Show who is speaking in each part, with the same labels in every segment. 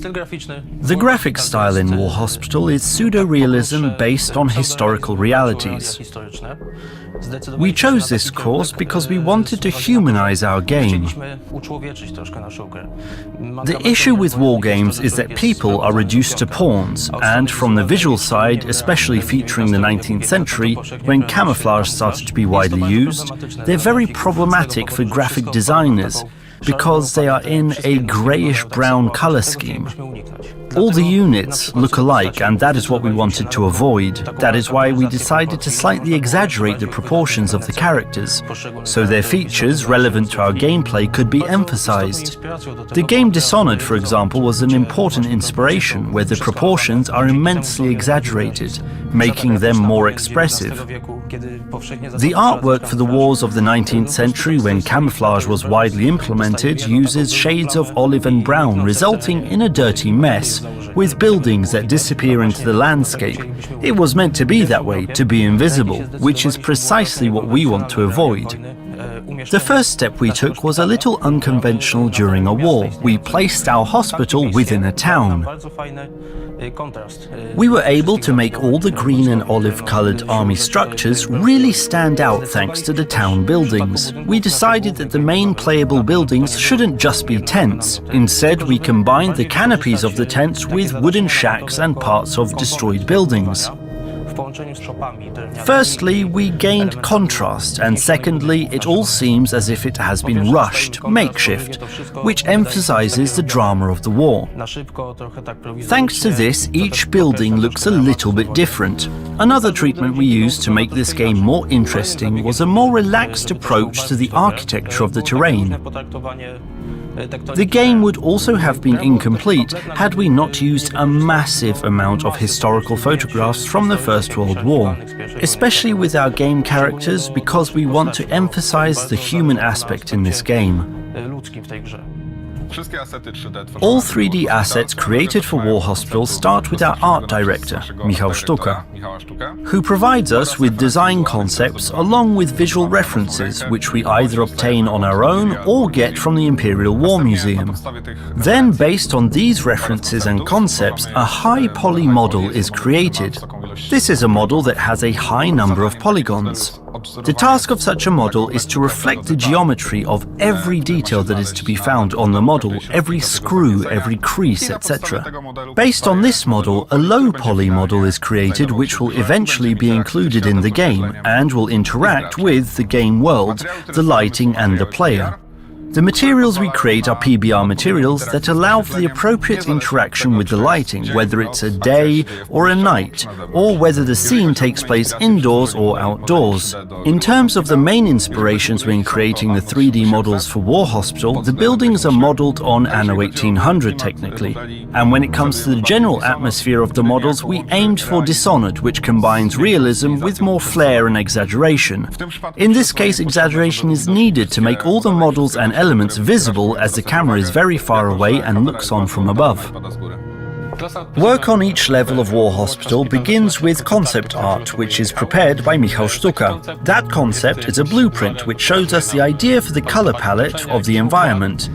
Speaker 1: The graphic style in War Hospital is pseudo-realism based on historical realities. We chose this course because we wanted to humanize our game. The issue with war games is that people are reduced to pawns, and from the visual side, especially featuring the 19th century, when camouflage started to be widely used, they're very problematic for graphic designers, because they are in a greyish-brown colour scheme. All the units look alike, and that is what we wanted to avoid. That is why we decided to slightly exaggerate the proportions of the characters, so their features relevant to our gameplay could be emphasized. The game Dishonored, for example, was an important inspiration, where the proportions are immensely exaggerated, making them more expressive. The artwork for the wars of the 19th century, when camouflage was widely implemented, uses shades of olive and brown, resulting in a dirty mess, with buildings that disappear into the landscape. It was meant to be that way, to be invisible, which is precisely what we want to avoid. The first step we took was a little unconventional during a war. We placed our hospital within a town. We were able to make all the green and olive-colored army structures really stand out thanks to the town buildings. We decided that the main playable buildings shouldn't just be tents. Instead, we combined the canopies of the tents with wooden shacks and parts of destroyed buildings. Firstly, we gained contrast, and secondly, it all seems as if it has been rushed, makeshift, which emphasizes the drama of the war. Thanks to this, each building looks a little bit different. Another treatment we used to make this game more interesting was a more relaxed approach to the architecture of the terrain. The game would also have been incomplete had we not used a massive amount of historical photographs from the First World War, especially with our game characters, because we want to emphasize the human aspect in this game. All 3D assets created for War Hospital start with our art director, Michał Sztuka, who provides us with design concepts along with visual references, which we either obtain on our own or get from the Imperial War Museum. Then, based on these references and concepts, a high poly model is created. This is a model that has a high number of polygons. The task of such a model is to reflect the geometry of every detail that is to be found on the model, every screw, every crease, etc. Based on this model, a low poly model is created which will eventually be included in the game and will interact with the game world, the lighting and the player. The materials we create are PBR materials that allow for the appropriate interaction with the lighting, whether it's a day or a night, or whether the scene takes place indoors or outdoors. In terms of the main inspirations when creating the 3D models for War Hospital, the buildings are modeled on Anno 1800 technically. And when it comes to the general atmosphere of the models, we aimed for Dishonored, which combines realism with more flair and exaggeration. In this case, exaggeration is needed to make all the models and elements visible, as the camera is very far away and looks on from above. Work on each level of War Hospital begins with concept art, which is prepared by Michał Sztuka. That concept is a blueprint which shows us the idea for the color palette of the environment,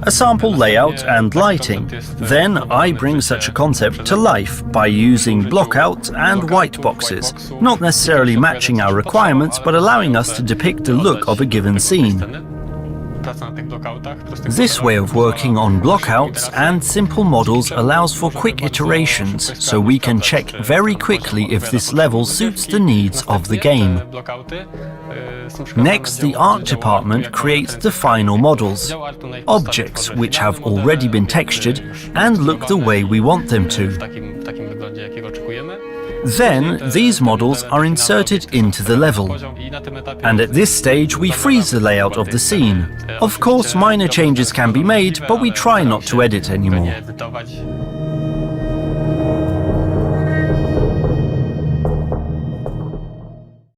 Speaker 1: a sample layout and lighting. Then I bring such a concept to life by using blockouts and white boxes, not necessarily matching our requirements but allowing us to depict the look of a given scene. This way of working on blockouts and simple models allows for quick iterations, so we can check very quickly if this level suits the needs of the game. Next, the art department creates the final models, objects which have already been textured and look the way we want them to. Then, these models are inserted into the level. And at this stage, we freeze the layout of the scene. Of course, minor changes can be made, but we try not to edit anymore.